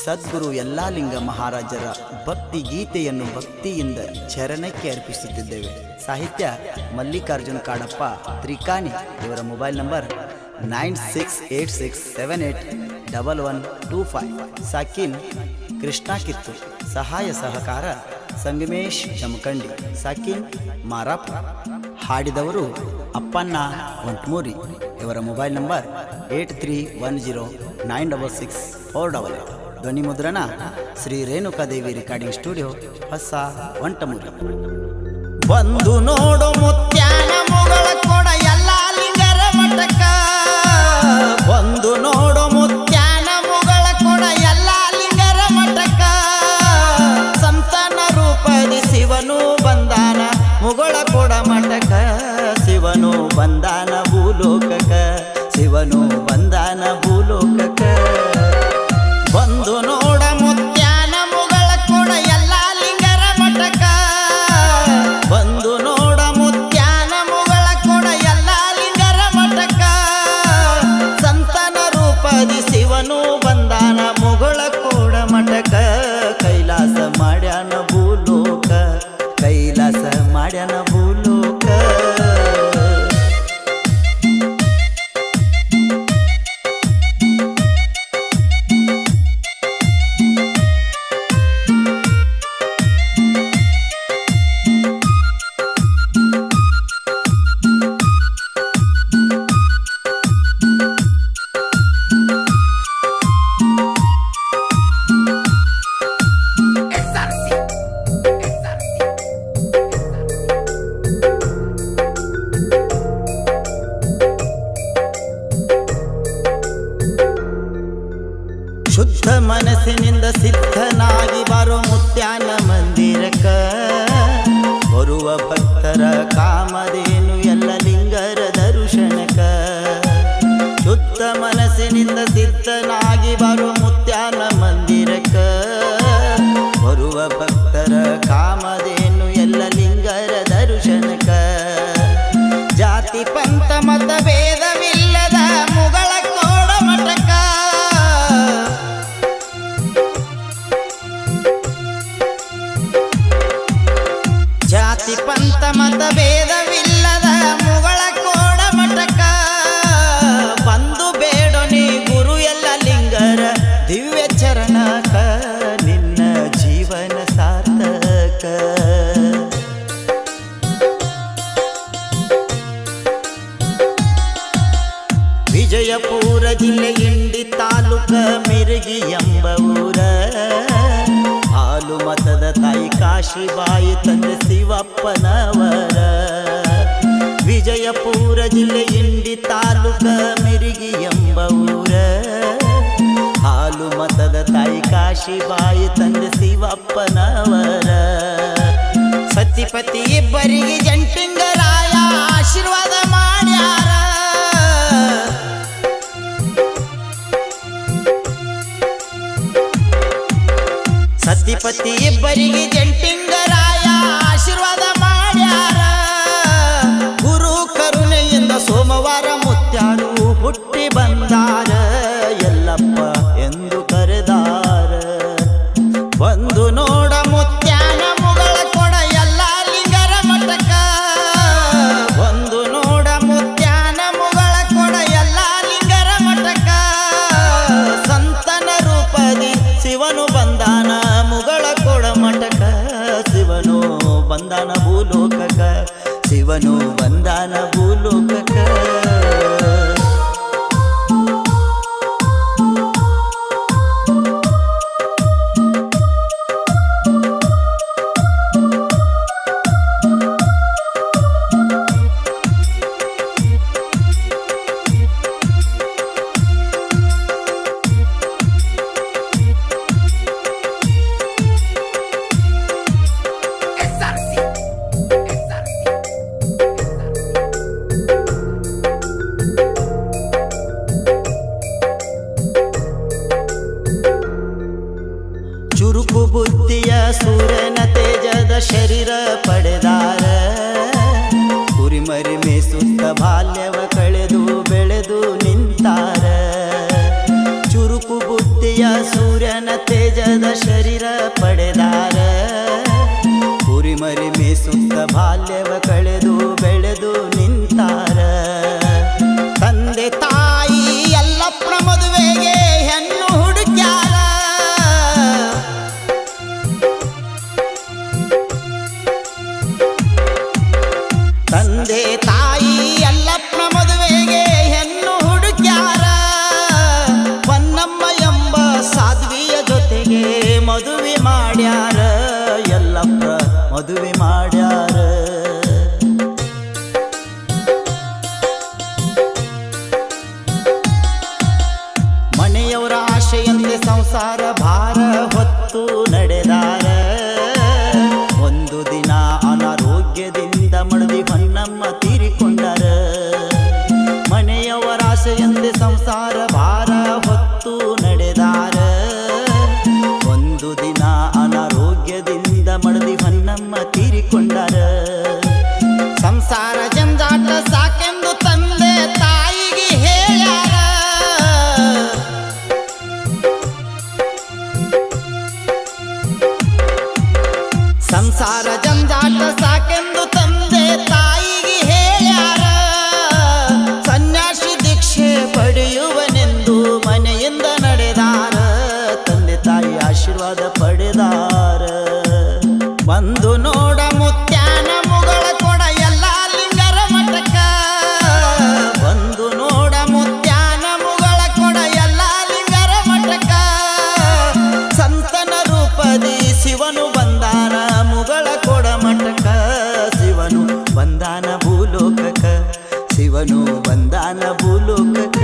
ಸದ್ಗುರು ಯಲ್ಲಾಲಿಂಗ ಮಹಾರಾಜರ ಭಕ್ತಿ ಗೀತೆಯನ್ನು ಭಕ್ತಿಯಿಂದ ಚರಣಕ್ಕೆ ಅರ್ಪಿಸುತ್ತಿದ್ದೇವೆ. ಸಾಹಿತ್ಯ ಮಲ್ಲಿಕಾರ್ಜುನ ಕಾಡಪ್ಪ ತ್ರಿಕಾನಿ. ಇವರ ಮೊಬೈಲ್ ನಂಬರ್ 9686781125. ಸಾಕಿನ್ ಕೃಷ್ಣ ಕಿತ್ತು. ಸಹಾಯ ಸಹಕಾರ ಸಂಗಮೇಶ್ ಜಮಖಂಡಿ, ಸಾಕಿನ್ ಮಾರಾಪ. ಹಾಡಿದವರು ಅಪ್ಪಣ್ಣ ವಂಟ್ಮೂರಿ. ಇವರ ಮೊಬೈಲ್ ನಂಬರ್ 8310966488. ಧ್ವನಿ ಮುದ್ರಣ ಶ್ರೀ ರೇಣುಕಾದೇವಿ ರೆಕಾರ್ಡಿಂಗ್ ಸ್ಟುಡಿಯೋ, ಹೊಸ ವಂಟಮೂರಿ. ಬಂದು ನೋಡು ಮುತ್ಯಾನ ಮುಗಳ ಕೊಡ ಯಲ್ಲಾಲಿಂಗರ ಮಠಕ. ಬಂದು ನೋಡು ಮುತ್ಯಾನ ಮುಗಳ ಕೊಡ ಯಲ್ಲಾಲಿಂಗರ ಮಠಕ. ಸಂತನ ರೂಪದಿ ಶಿವನು ಬಂದಾನ ಮುಗಳ ಕೊಡ ಮಠಕ. ಶಿವನು ಬಂದಾನ ಭೂಲೋಕಕ, ಶಿವನು ಬಂದಾನ ಭೂಲೋಕಕ. ಬಂದು ನೋಡ ಮುತ್ಯಾನ ಮುಗಳ ಕೊಡ ಯಲ್ಲಾಲಿಂಗರ ಮಠಕ. ಬಂದು ನೋಡ ಮುತ್ಯಾನ ಮುಗಳ ಕೊಡ ಯಲ್ಲಾಲಿಂಗರ ಮಠಕ. ಸಂತನ ರೂಪದಿ ಶಿವನು ಬಂದಾನ ಮುಗಳ ಕೊಡ ಮಠಕ. ಕೈಲಾಸ ಮಾಡ್ಯಾನ ಭೂಲೋಕ, ಕೈಲಾಸ ಮಾಡ್ಯಾನ ಭೂಲೋಕ. ಶುದ್ಧ ಮನಸ್ಸಿನಿಂದ ಸಿದ್ಧನಾಗಿ ಬರೋ ಮುತ್ಯಾನ ಮಂದಿರಕ. ಬರುವ ಭಕ್ತರ ಕಾಮಧೇನು ಯಲ್ಲಲಿಂಗರ ದರ್ಶನಕ. ಶುದ್ಧ ಮನಸ್ಸಿನಿಂದ ಸಿದ್ಧನಾಗಿ ಬರೋ ಮುತ್ಯಾನ ಮಂದಿರಕ. ಬರುವ ಭಕ್ತರ ಕಾಮಧೇನು ಯಲ್ಲಲಿಂಗರ ದರ್ಶನಕ. ಜಾತಿ ಪಂಥ ಮತ ಭೇದವಿಲ್ಲದ ಮುಗಳ ಕೋಡ ಮಠಕ. ಜಾತಿ ಪಂಥ ಮತ ಭೇದವಿಲ್ಲದ ಮುಗಳ ಕೋಡ ಮಠಕ. ಬಂದು ಬೇಡೋ ನೀ ಗುರು ಯಲ್ಲಲಿಂಗರ ದಿವ್ಯ ಚರಣಕ. ನಿನ್ನ ಜೀವನ ಸಾರ್ಥಕ. ವಿಜಯಪುರ ಜಿಲ್ಲೆ ಇಂಡಿ ತಾಲೂಕ ಮಿರಗಿ ಎಂಬ ಊರ. ಹಾಲು ಮತದ ತಾಯಿ ಕಾಶಿಬಾಯಿ ತಂದೆ ಶಿವಪ್ಪನವರ. ವಿಜಯಪುರ ಜಿಲ್ಲೆ ಇಂಡಿ ತಾಲೂಕ ಮಿರಗಿ ಎಂಬ ಊರ. ಹಾಲು ಮತದ ತಾಯಿ ಕಾಶಿಬಾಯಿ ತಂದೆ ಶಿವಪ್ಪನವರ. ಸತಿಪತಿ ಇಬ್ಬರಿಗೆ ಜಂಟಿಂಗರಾಯ ಆಶೀರ್ವಾದ ಮಾಡ್ಯಾರ. ಸತಿಪತಿ ಇಬ್ಬರಿಗೆ ಜಂಟಿಂಗರಾಯ ಆಶೀರ್ವಾದ ಮಾಡ್ಯಾರ. ಗುರು ಕರುಣೆಯಿಂದ ಸೋಮವಾರ ಮುತ್ಯಾರು ಹುಟ್ಟಿ ಬಂದಾರ. ಯಲ್ಲಪ್ಪ ಎಂದು ಕರೆದಾರ. ಬಂದು ನೋಡ ಮುತ್ಯಾನ ಮುಗಳ ಕೊಡ ಯಲ್ಲಾಲಿಂಗರ ಮಠಕ. ಬಂದು ನೋಡ ಮುತ್ಯಾನ ಮುಗಳ ಕೊಡ ಯಲ್ಲಾಲಿಂಗರ ಮಠಕ. ಸಂತನ ರೂಪದಿ ಶಿವನು ಬಂದಾನ ಮುಗಳ ಕೊಡ ಮಠಕ. ಶಿವನು ಬಂದಾನ ಭೂಲೋಕಕ, ಶಿವನು ಬಂದಾನ ಭೂಲೋಕಕ. ಭೂಮಿಯ ಸೂರ್ಯನ ತೇಜದ ಶರೀರ ಪಡೆದಾರ ಕುರಿಮರಿ ಮೇಸುತ್ತ ಬಾಲ್ಯವ ಕಳೆದು ಬೆಳೆದು ನಿಂತಾರ ತಂದೆ ತಾಯಿ ಎಲ್ಲಪ್ಪನ ಮದುವೆಗೆ ಹೆಣ್ಣು ಹುಡುಕ್ಯಾರ ತಂದೆ ತಾಯಿ ಎಲ್ಲಪ್ಪನ ಮದುವೆಗೆ ಹೆಣ್ಣು ಹುಡುಕ್ಯಾರ ಪನ್ನಮ್ಮ ಎಂಬ ಸಾಧ್ವಿಯ ಜೊತೆಗೆ ಮದುವೆ ಮಾಡ್ಯಾರ ಎಲ್ಲಪ್ಪ ಮದುವೆ ಮಾಡ್ಯಾರ ಮನೆಯವರ ಆಶೆಯಂತೆ ಸಂಸಾರ ಭಾರ ಹೊತ್ತು ನಡೆದಾರ ಒಂದು ದಿನ ಅನಾರೋಗ್ಯದಿಂದ ಮಡದಿ ಹೊನ್ನಮ್ಮ ತೀರಿಕೊಂಡರ ಮನೆಯವರ ಆಶೆಯಂತೆ ಸಂಸಾರ ಭಾರ ಹೊತ್ತು ನಡೆದಾರ ಒಂದು ದಿನ ಅನಾರೋಗ್ಯದಿಂದ ಮಡದಿ ಹೊನ್ನಮ್ಮ ತೀರಿಕೊಂಡರ ಸಂಸಾರ ಜಂಜಾಟ ಸಾಕೆಂದು ತಂದೆ ತಾಯಿಗೆ ಹೇಳ್ಯಾರ ಸಂಸಾರ ಜಂಜಾಟ ಸಾಕೆಂದು ತಂದೆ ತಾಯಿಗೆ ಹೇಳ್ಯಾರ ಸನ್ಯಾಸಿ ದೀಕ್ಷೆ ಪಡೆಯುವನೆಂದು ಮನೆಯಿಂದ ನಡೆದಾರ ತಂದೆ ತಾಯಿ ಆಶೀರ್ವಾದ ಪಡೆದಾರ ಬಂದು ನೋಡ ಮುತ್ಯಾನ ಮುಗಳ ಕೊಡ ಎಲ್ಲ ಲಿಂಗರ ಮಠಕ ಬಂದು ನೋಡ ಮುತ್ಯಾನ ಮುಗಳ ಕೊಡ ಎಲ್ಲ ಲಿಂಗರ ಮಠಕ ಸಂತನ ರೂಪದಿ ಶಿವನು ಬಂದಾನ ಮುಗಳ ಕೊಡ ಮಠಕ ಶಿವನು ಬಂದಾನ ಭೂಲೋಕಕ ಶಿವನು ಬಂದಾನ ಭೂಲೋಕಕ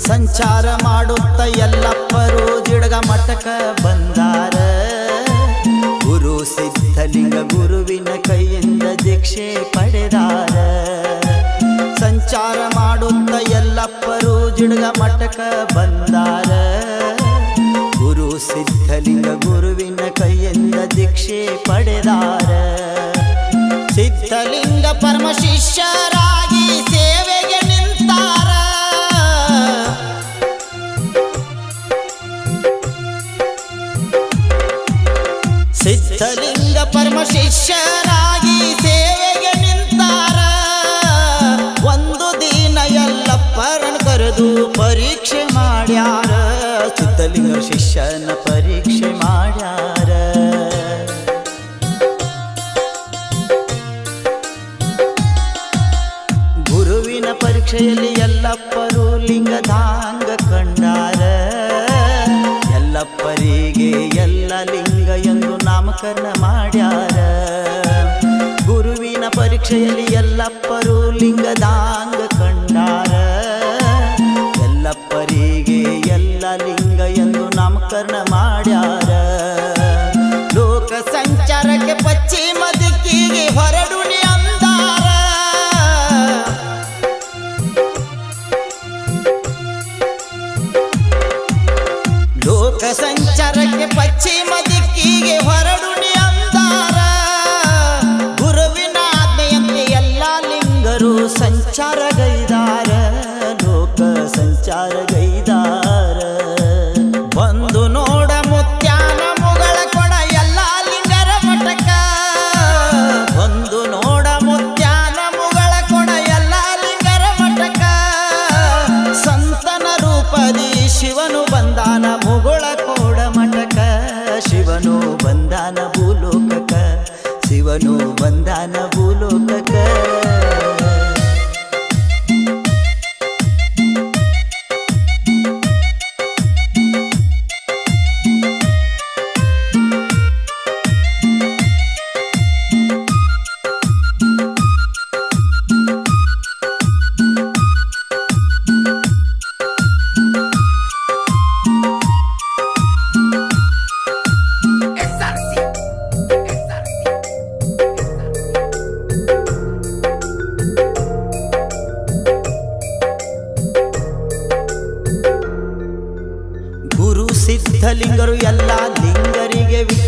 ಸಂಚಾರ ಮಾಡುತ್ತ ಎಲ್ಲಪ್ಪರು ಜಿಡಗ ಮಠಕ ಬಂದಾರ ಗುರು ಸಿದ್ಧಲಿಂಗ ಗುರುವಿನ ಕೈಯಿಂದ ದೀಕ್ಷೆ ಪಡೆದಾರ ಸಂಚಾರ ಮಾಡುತ್ತ ಎಲ್ಲಪ್ಪರು ಜಿಡಗ ಮಠಕ ಬಂದಾರ ಗುರು ಸಿದ್ಧಲಿಂಗ ಗುರುವಿನ ಕೈಯಿಂದ ದೀಕ್ಷೆ ಪಡೆದಾರ ಸಿದ್ಧಲಿಂಗ ಪರಮ ಶಿಷ್ಯರಾಗಿ ಸೇವೆಗೆ ನಿಂತಾರ ಸಿದ್ಧಲಿಂಗ ಪರಮ ಶಿಷ್ಯರಾಗಿ ಸೇವೆಗೆ ನಿಂತಾರ ಒಂದು ದಿನ ಎಲ್ಲಪ್ಪರನ್ ಕರೆದು ಪರೀಕ್ಷೆ ಮಾಡ್ಯಾರ ಸಿದ್ಧಲಿಂಗ ಶಿಷ್ಯನ ಪರೀಕ್ಷೆ ಮಾಡ್ಯಾರ ಗುರುವಿನ ಪರೀಕ್ಷೆಯಲ್ಲಿ ಎಲ್ಲಪ್ಪರು ಲಿಂಗದಾಂಗ ಕಂಡಾರ ಎಲ್ಲಪ್ಪರಿಗೆ ಎಲ್ಲ ಲಿಂಗ ಎಂದು ನಾಮಕರಣ ಮಾಡ್ಯಾರ ಗುರುವಿನ ಪರೀಕ್ಷೆಯಲ್ಲಿ ಎಲ್ಲಪ್ಪರು ಲಿಂಗದಾಂಗ ಕಂಡಾರ ಎಲ್ಲಪ್ಪರಿಗೆ ಎಲ್ಲ ಲಿಂಗ ಎಂದು ನಾಮಕರಣ ಮಾಡ್ಯಾರ ಲೋಕ ಸಂಚಾರಕ್ಕೆ ಪಶ್ಚಿಮ ದಿಕ್ಕಿಗೆ ಹೊರಡುನಿ ಅಂದಾರ ಲೋಕ ಸಂಚಾರಕ್ಕೆ ಪಶ್ಚಿಮ ದಿಕ್ಕಿಗೆ ಹೊರಡುನಿ ಅಂದಾರ ಗುರುವಿನ ಆಜ್ಞೆಯಂತೆ ಎಲ್ಲ ಲಿಂಗರು ಸಂಚಾರಗೈದಾರ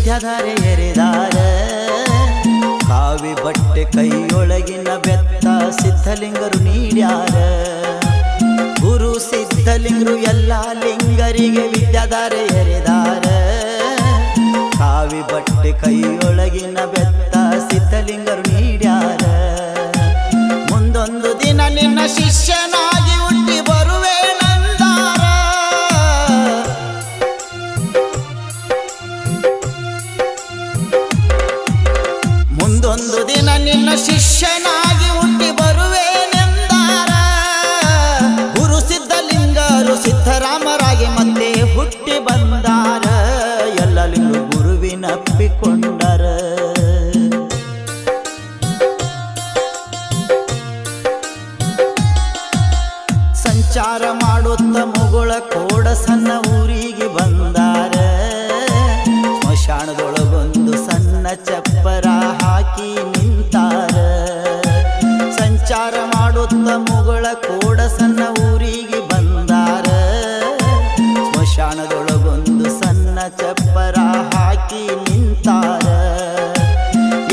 ವಿದ್ಯಾಧಾರೆ ಎರೆದಾರ ಕಾವಿ ಬಟ್ಟೆ ಕೈಯೊಳಗಿನ ಬೆತ್ತ ಸಿದ್ಧಲಿಂಗರು ನೀಡ್ಯಾರ ಗುರು ಸಿದ್ಧಲಿಂಗರು ಎಲ್ಲ ಲಿಂಗರಿಗೆ ವಿದ್ಯಾಧಾರೆ ಎರೆದಾರ ಕಾವಿ ಬಟ್ಟೆ ಕೈಯೊಳಗಿನ ಬೆತ್ತ ಸಿದ್ಧಲಿಂಗರು ನೀಡ್ಯಾರ ಮುಂದೊಂದು ದಿನ ನಿನ್ನ ಶಿಷ್ಯನಾಗಿ ಹುಟ್ಟಿ ಬರುವೆ ನಂದಾರ ಮುಂದೊಂದು ದಿನ ನಿನ್ನ ಶಿಷ್ಯನಾಗಿ ಹುಟ್ಟಿ ಬರುವೆ ನೆಂದಾರ ಗುರು ಸಿದ್ಧಲಿಂಗರು ಸಿದ್ಧರಾಮರಾಗಿ ಮತ್ತೆ ಹುಟ್ಟಿ ಬಂದಾರ ಎಲ್ಲ ಲಿಂಗರು ಗುರುವಿನಪ್ಪಿಕೊಂಡರ ಸಂಚಾರ ಮಾಡುತ್ತ ಮುಗುಳ ಕೋಡ ಸಣ್ಣ ಊರಿಗೆ ಬಂದಾರ ಸ್ಮಶಾನದೊಳಗೊಂದು ಸಣ್ಣ ಚಪ್ಪರ ಹಾಕಿ ನಿಂತಾರ ಸಂಚಾರ ಮಾಡುತ್ತ ಮುಗುಳ ಕೋಡ ಸಣ್ಣ ಊರಿಗೆ ಬಂದಾರ ಸ್ಮಶಾನದೊಳಗೊಂದು ಸಣ್ಣ ಚಪ್ಪರ ಹಾಕಿ ನಿಂತಾರ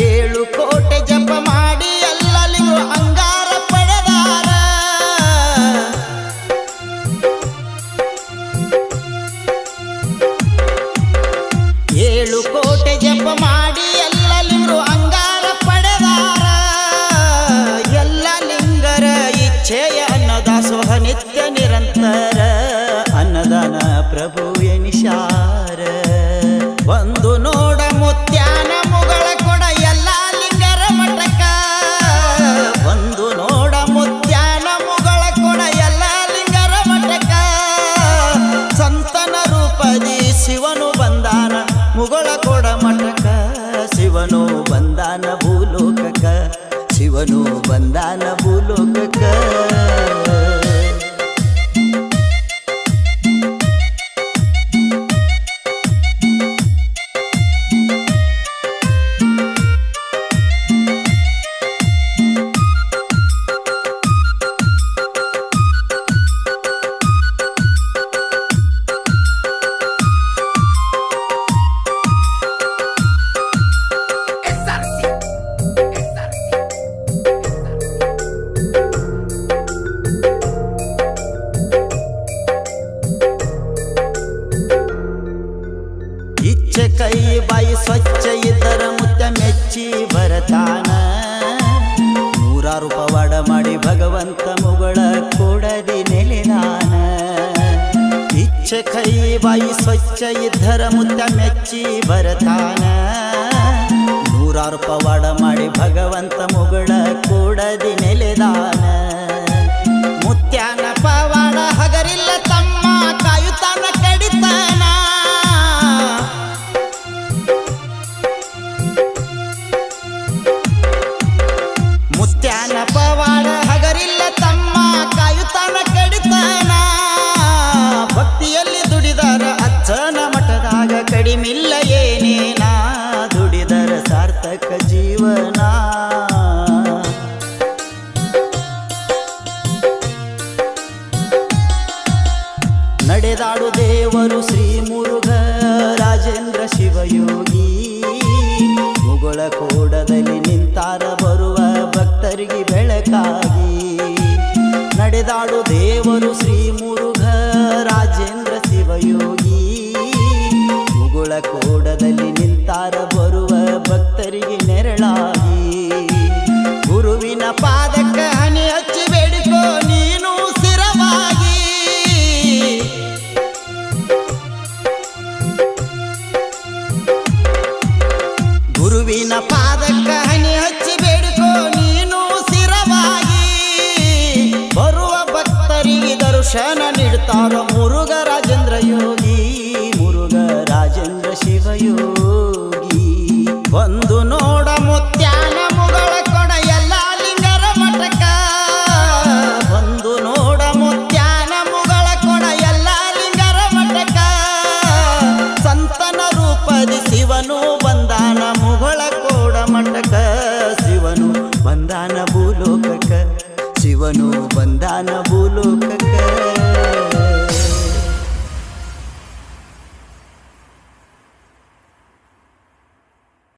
7 ಕೋಟೆ ಜಪ ಮಾಡಿ ಎಲ್ಲರಿಗೂ ಅಂಗಾರ ಪಡೆದಾರ 7 ಕೋಟೆ ಜಪ ಮಾಡಿ ಎಲ್ಲ ಲಿಂಗರು ಅಂಗಾರ ಪಡೆದಾರ ಎಲ್ಲ ಲಿಂಗರ ಇಚ್ಛೆಯ ಅನ್ನದಾಸೋಹ ನಿತ್ಯ ನಿರಂತರ ಅನ್ನದಾನ ಪ್ರಭು ಎನಿಶಾರ ಒಂದು ನೋಡ ಮುತ್ಯಾನ ಮುಗಳ ಕೊಡ ಎಲ್ಲ ಲಿಂಗರ ಮಠಕ ಒಂದು ನೋಡ ಮುತ್ಯಾನ ಮುಗಳ ಕೊಡ ಎಲ್ಲ ಲಿಂಗರ ಮಠಕ ಸಂತನ ರೂಪದಿ ಶಿವನು ಬಂದಾನ ಮುಗಳ ಕೊಡ ಮಠಕ ಶಿವನು ಬಂದಾನ ಭೂಲೋಕಕ ಶಿವನು ಬಂದಾನ ಭೂಲೋಕಕ ಇಚ್ಛೆ ಕೈ ಬಾಯಿ ಸ್ವಚ್ಛ ಇದ್ದರ ಮುತ್ತ ಮೆಚ್ಚಿ ಬರತಾನ 100 ಪವಾಡ ಮಾಡಿ ಭಗವಂತ ಮುಗಳ ಕೊಡದಿ ನೆಲೆದಾನ ಇಚ್ಛೆ ಕೈ ಬಾಯಿ ಸ್ವಚ್ಛ ಇದ್ದರ ಮುತ್ತ ಮೆಚ್ಚಿ ಬರತಾನ 100 ಪವಾಡ ಮಾಡಿ ಭಗವಂತ ಮುಗಳ ಕೊಡದಿ ನೆಲೆದಾನ ಮುತ್ಯಾನ ಪವಾಡ ಹಗರಿಲ್ಲ ತಮ್ಮ ಕಾಯುತ್ತಾನ ಕಡಿತಾನ ಮುತ್ಯಾನ ಪವಾಡ ಹಗರಿಲ್ಲ ತಮ್ಮ ಕಾಯುತ್ತಾನ ಕಡಿತಾನ ಭಕ್ತಿಯಲ್ಲಿ ದುಡಿದರ ಅಜ್ಜನ ಮಠದಾಗ ಕಡಿಮಿಲ್ಲ ಏನೇನ ದುಡಿದರ ಸಾರ್ಥಕ ಜೀವನ ನಡೆದಾಡು ದೇವರು ಶ್ರೀ ಮುರುಘ ರಾಜೇಂದ್ರ ಶಿವಯೋಗಿ ಮುಗುಳ ಕೋಡದಲ್ಲಿ ನಿಂತಾರ ಬರುವ ಭಕ್ತರಿಗೆ ಬೆಳಕಾಗಿ ನಡೆದಾಡು ದೇವರು ಶ್ರೀ